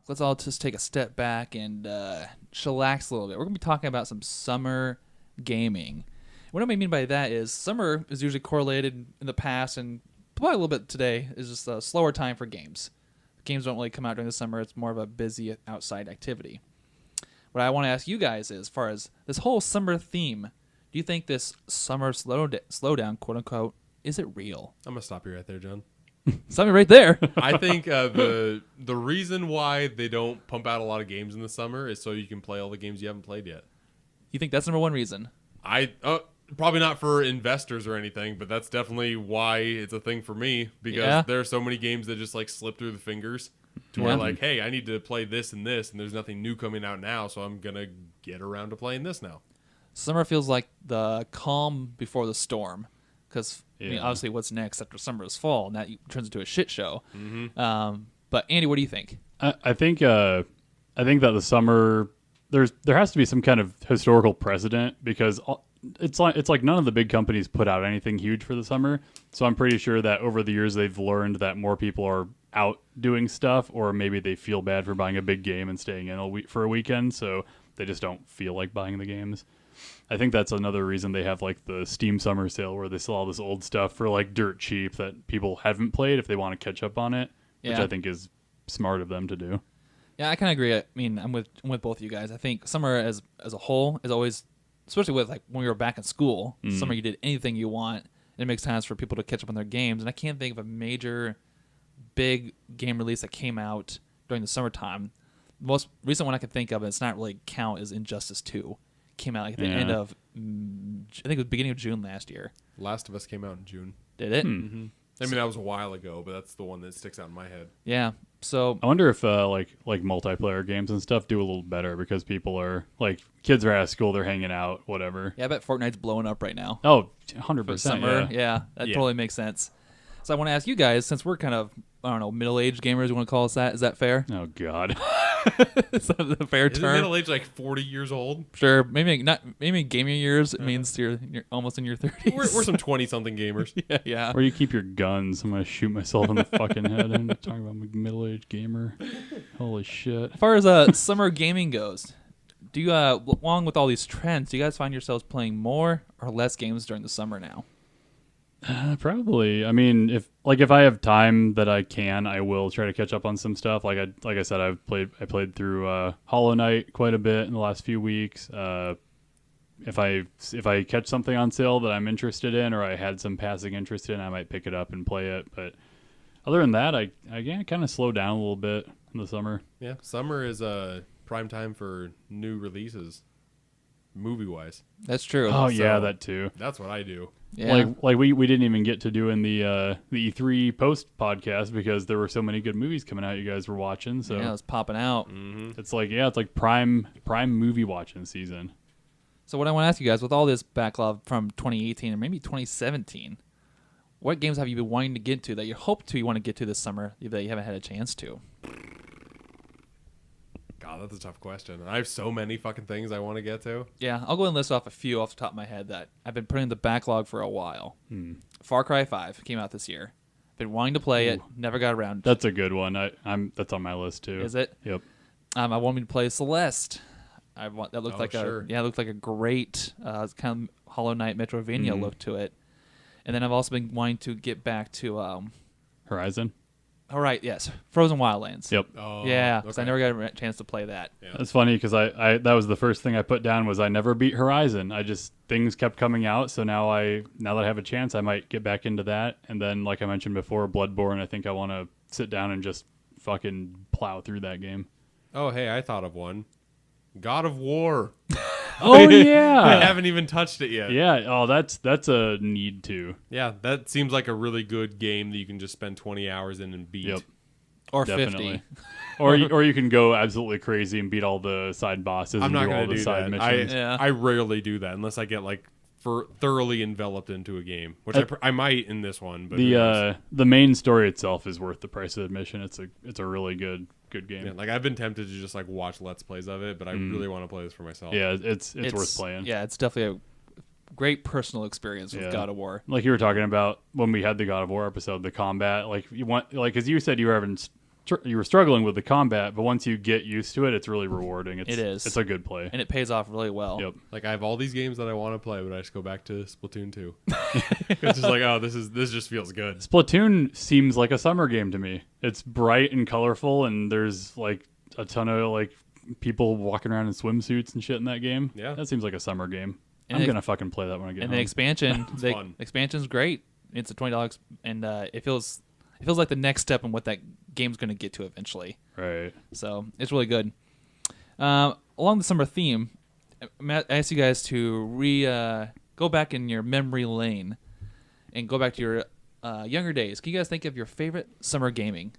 Let's all just take a step back and chillax a little bit. We're going to be talking about some summer gaming. What I mean by that is summer is usually correlated in the past and probably a little bit today is just a slower time for games. Games don't really come out during the summer. It's more of a busy outside activity. What I want to ask you guys is, as far as this whole summer theme, do you think this summer slowdown, quote unquote, is it real? I'm going to stop you right there, John. Stop me right there. I think the reason why they don't pump out a lot of games in the summer is so you can play all the games you haven't played yet. You think that's number one reason? Probably not for investors or anything, but that's definitely why it's a thing for me, because there are so many games that just like slip through the fingers to where like, hey, I need to play this, and there's nothing new coming out now, so I'm going to get around to playing this now. Summer feels like the calm before the storm. Because, I mean, obviously what's next after summer is fall, and that turns into a shit show. Mm-hmm. But, Andy, what do you think? I think that the summer, there has to be some kind of historical precedent, because it's like none of the big companies put out anything huge for the summer. So I'm pretty sure that over the years they've learned that more people are out doing stuff, or maybe they feel bad for buying a big game and staying in for a weekend, so they just don't feel like buying the games. I think that's another reason they have like the Steam Summer Sale, where they sell all this old stuff for like dirt cheap that people haven't played if they want to catch up on it, which I think is smart of them to do. Yeah, I kind of agree. I mean, I'm with both of you guys. I think summer as a whole is always, especially with like when we were back in school, summer you did anything you want. And it makes times for people to catch up on their games. And I can't think of a major big game release that came out during the summertime. The most recent one I can think of, and it's not really count, is Injustice 2. Came out like at the end of, I think it was beginning of June last year. Last of Us came out in June. Did it? Mm-hmm. I mean, that was a while ago, but that's the one that sticks out in my head. Yeah. So I wonder if like multiplayer games and stuff do a little better, because people are like, kids are out of school, they're hanging out, whatever. Yeah, I bet Fortnite's blowing up right now. Oh, 100%. Summer, yeah, that totally makes sense. So I want to ask you guys, since we're kind of, I don't know, middle-aged gamers, you want to call us that? Is that fair? Oh, God. Is that a fair term? Isn't middle-aged like 40 years old? Sure. Maybe not. Maybe gaming years, it means you're almost in your 30s. We're some 20-something gamers. Yeah. Where you keep your guns. I'm going to shoot myself in the fucking head and talking about my middle-aged gamer. Holy shit. As far as summer gaming goes, do you, along with all these trends, do you guys find yourselves playing more or less games during the summer now? Probably. I mean, if I have time that I will try to catch up on some stuff. Like I said, I played through Hollow Knight quite a bit in the last few weeks. If I catch something on sale that I'm interested in, or I had some passing interest in, I might pick it up and play it. But other than that, I kind of slow down a little bit in the summer. Yeah, summer is prime time for new releases, movie-wise. That's true. Oh, yeah, that too. That's what I do. Yeah. Like we didn't even get to doing the E3 post podcast because there were so many good movies coming out you guys were watching. So yeah, it was popping out. Mm-hmm. It's like prime movie watching season. So what I want to ask you guys, with all this backlog from 2018 or maybe 2017, what games have you been wanting to get to that you want to get to this summer that you haven't had a chance to? God, that's a tough question. I have so many fucking things I want to get to. Yeah, I'll go and list off a few off the top of my head that I've been putting in the backlog for a while. Far Cry 5 came out this year. Been wanting to play it, never got around. That's a good one. That's on my list too. Is it? Yep. I wanted to play Celeste. That looked looked like a great kind of Hollow Knight Metroidvania look to it. And then I've also been wanting to get back to Horizon. All right, yes, Frozen Wildlands. Yep. Oh, yeah, because I never got a chance to play that. Yeah. That's funny because I that was the first thing I put down was I never beat Horizon. Things kept coming out, so now that I have a chance, I might get back into that. And then, like I mentioned before, Bloodborne. I think I want to sit down and just fucking plow through that game. Oh, hey, I thought of one. God of War. Oh yeah, I haven't even touched it yet. Yeah. Oh, that's a need to. Yeah, that seems like a really good game that you can just spend 20 hours in and beat. Yep. Or Definitely. 50. or you can go absolutely crazy and beat all the side bosses. I'm and not do all going to the do side that. missions. I rarely do that unless I get thoroughly enveloped into a game, which I might in this one. But the main story itself is worth the price of admission. It's a really good game. Yeah, I've been tempted to just watch Let's Plays of it, but I really want to play this for myself. Yeah, it's worth playing. Yeah, it's definitely great personal experience with God of War. Like you were talking about when we had the God of War episode, the combat. Like you want, like as you said, you were struggling with the combat, but once you get used to it, it's really rewarding. It is. It's a good play, and it pays off really well. Yep. Like I have all these games that I want to play, but I just go back to Splatoon 2. It's just like, oh, this just feels good. Splatoon seems like a summer game to me. It's bright and colorful, and there's like a ton of like people walking around in swimsuits and shit in that game. Yeah, that seems like a summer game. And I'm gonna fucking play that when I get home. And the expansion, fun. Expansion's great. It's a $20, and it feels like the next step in what that game's going to get to eventually. Right. So it's really good. Along the summer theme, I ask you guys to go back in your memory lane and go back to your younger days. Can you guys think of your favorite summer gaming?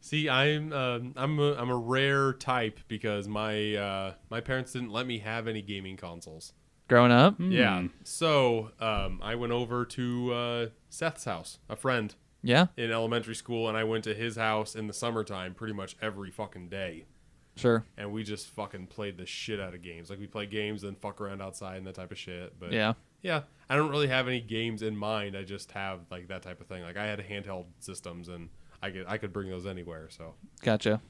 See, I'm a rare type because my parents didn't let me have any gaming consoles growing up. Yeah, so I went over to Seth's house, a friend. Yeah, in elementary school, and I went to his house in the summertime pretty much every fucking day. Sure. And we just fucking played the shit out of games. Like we play games and fuck around outside and that type of shit. But yeah, I don't really have any games in mind. I just have like that type of thing. Like I had handheld systems and I could bring those anywhere. So gotcha.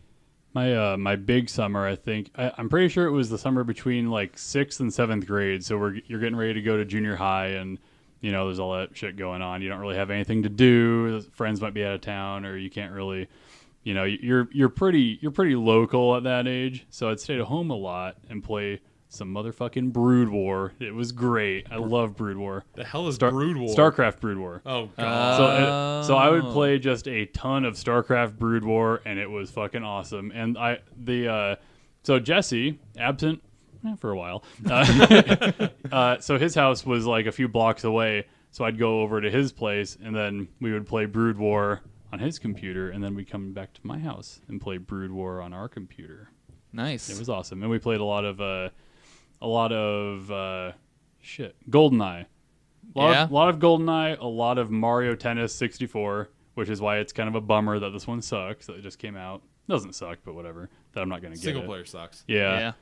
My big summer, I think I'm pretty sure it was the summer between like 6th and 7th grade. So you're getting ready to go to junior high, and you know there's all that shit going on. You don't really have anything to do. Friends might be out of town, or you can't really, you know, you're pretty local at that age. So I'd stay at home a lot and play some motherfucking Brood War. It was great. I love Brood War. The hell is Brood War? StarCraft Brood War. Oh god. So I would play just a ton of StarCraft Brood War, and it was fucking awesome. And so Jesse, absent for a while, so his house was like a few blocks away. So I'd go over to his place, and then we would play Brood War on his computer, and then we'd come back to my house and play Brood War on our computer. Nice. It was awesome, and we played a lot of GoldenEye. A lot of GoldenEye, a lot of Mario Tennis 64, which is why it's kind of a bummer that this one sucks. That it just came out. Doesn't suck, but whatever. That I'm not going to get Single player sucks. Yeah.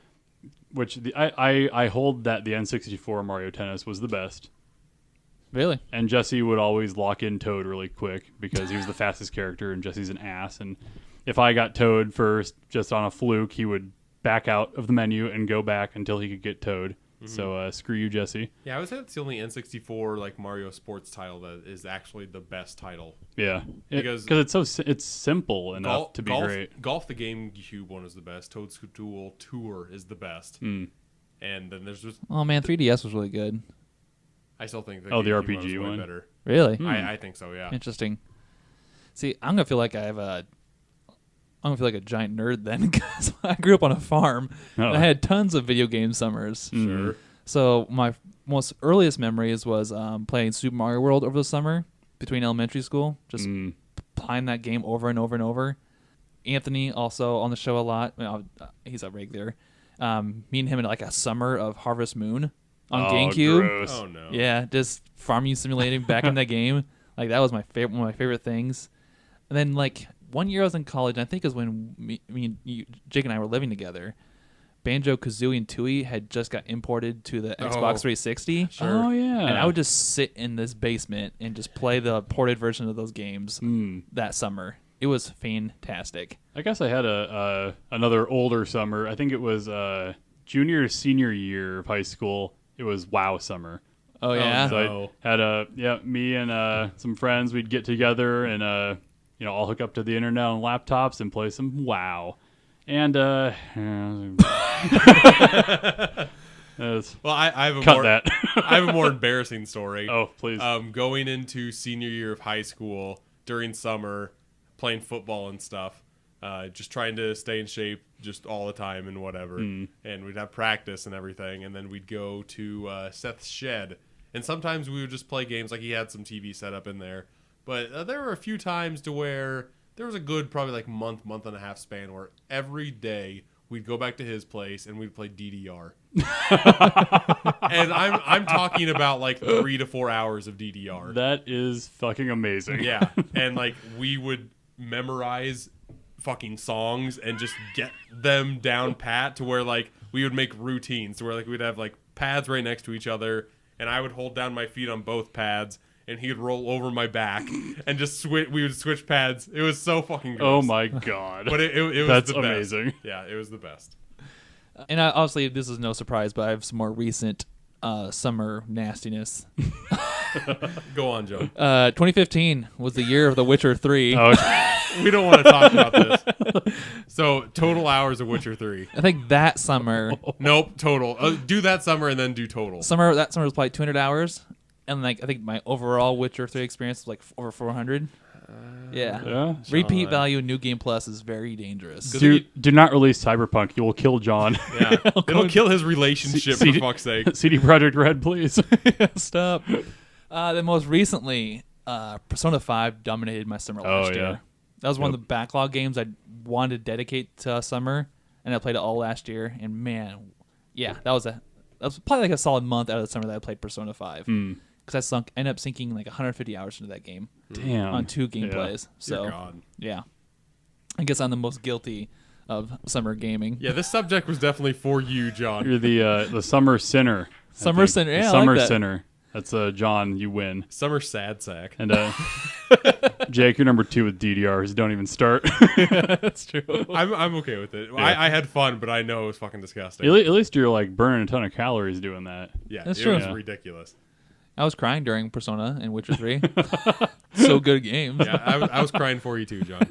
Which I hold that the N64 Mario Tennis was the best. Really? And Jesse would always lock in Toad really quick because he was the fastest character, and Jesse's an ass. And if I got Toad first, just on a fluke, he would back out of the menu and go back until he could get Toad. Mm-hmm. So screw you, Jesse. Yeah, I would say that's the only N64 like Mario sports title that is actually the best title. Yeah, because it's simple enough to be great. Golf the GameCube one is the best. Toad's Duel Tour is the best. And then there's just 3DS was really good. I still think the RPG one better. Really? I think so. Yeah. Interesting. See, I'm gonna feel like a giant nerd then because I grew up on a farm. And I had tons of video game summers. Sure. So my most earliest memories was playing Super Mario World over the summer between elementary school, just playing that game over and over and over. Anthony also on the show a lot. He's a regular. Me and him in like a summer of Harvest Moon on GameCube. Gross. Oh no. Yeah, just farming simulating back in that game. Like that was one of my favorite things. And then like one year I was in college, and I think it was when me and Jake and I were living together. Banjo-Kazooie and Tooie had just got imported to the Xbox 360. Sure. Oh yeah. And I would just sit in this basement and just play the ported version of those games that summer. It was fantastic. I guess I had another older summer. I think it was junior or senior year of high school. It was WoW summer. Oh yeah. So I had me and some friends. We'd get together and all hook up to the internet on laptops and play some WoW. And well, I have a more embarrassing story. Oh, please. Going into senior year of high school during summer, playing football and stuff, just trying to stay in shape just all the time and whatever. And we'd have practice and everything, and then we'd go to Seth's shed. And sometimes we would just play games, like he had some TV set up in there. But there were a few times to where there was a good probably like month and a half span where every day we'd go back to his place and we'd play DDR. And I'm talking about like 3 to 4 hours of DDR. That is fucking amazing. Yeah. And like we would memorize fucking songs and just get them down pat to where like we would make routines to where like we'd have like pads right next to each other, and I would hold down my feet on both pads, and he'd roll over my back, and just we would switch pads. It was so fucking gross. Oh my god! But it was That's the best. amazing. Yeah, it was the best. And obviously, this is no surprise, but I have some more recent summer nastiness. Go on, Joe. 2015 was the year of The Witcher 3. Oh, We don't want to talk about this. So, total hours of Witcher 3. I think that summer, Nope, total. Do that summer and then do total. that summer was probably 200 hours, and like I think my overall Witcher 3 experience was like over 400. Yeah. yeah. Repeat John. value in New Game Plus is very dangerous. Do not release Cyberpunk. You will kill John. Yeah, it'll kill his relationship, for fuck's sake. CD Projekt Red, please. Stop. Then most recently, Persona 5 dominated my summer last yeah. year. That was one of the backlog games I wanted to dedicate to summer, and I played it all last year. And man, yeah, that was probably like a solid month out of the summer that I played Persona 5. Because I ended up sinking like 150 hours into that game. Damn. On 2 gameplays. So Dear God. yeah, I guess I'm the most guilty of summer gaming. Yeah, this subject was definitely for you, John. You're the summer sinner. I Summer think. sinner, The yeah, I summer like that. sinner. That's John. You win. Summer sad sack. And Jake, you're number 2 with DDRs. Don't even start. That's true. I'm okay with it. Yeah. I had fun, but I know it was fucking disgusting. At least you're like burning a ton of calories doing that. Yeah, That's it true. was Yeah. ridiculous. I was crying during Persona and Witcher 3. So good games. Yeah, I was crying for you too, John.